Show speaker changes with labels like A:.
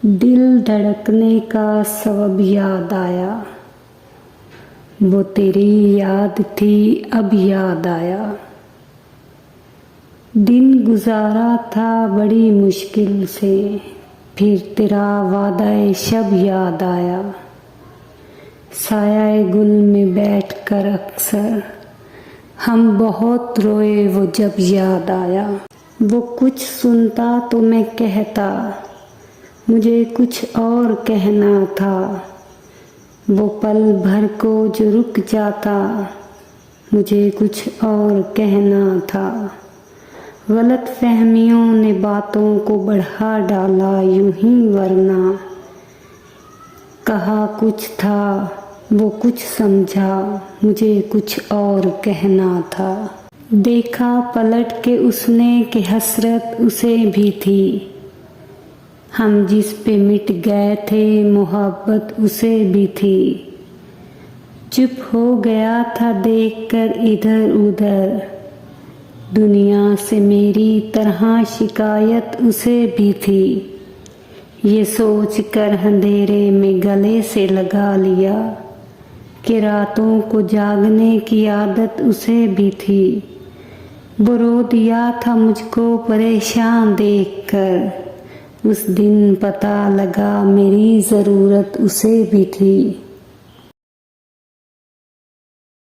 A: दिल धड़कने का सबब याद आया, वो तेरी याद थी अब याद आया। दिन गुजारा था बड़ी मुश्किल से, फिर तेरा वादा शब याद आया। साया गुल में बैठकर अक्सर हम बहुत रोए वो जब याद आया। वो कुछ सुनता तो मैं कहता, मुझे कुछ और कहना था। वो पल भर को जो रुक जाता, मुझे कुछ और कहना था। गलत फहमियों ने बातों को बढ़ा डाला यूं ही, वरना कहा कुछ था वो कुछ समझा, मुझे कुछ और कहना था। देखा पलट के उसने कि हसरत उसे भी थी, हम जिस पे मिट गए थे मोहब्बत उसे भी थी। चुप हो गया था देखकर इधर उधर, दुनिया से मेरी तरह शिकायत उसे भी थी। ये सोच कर अंधेरे में गले से लगा लिया कि रातों को जागने की आदत उसे भी थी। वो रो दिया था मुझको परेशान देखकर, उस दिन पता लगा मेरी ज़रूरत उसे भी थी।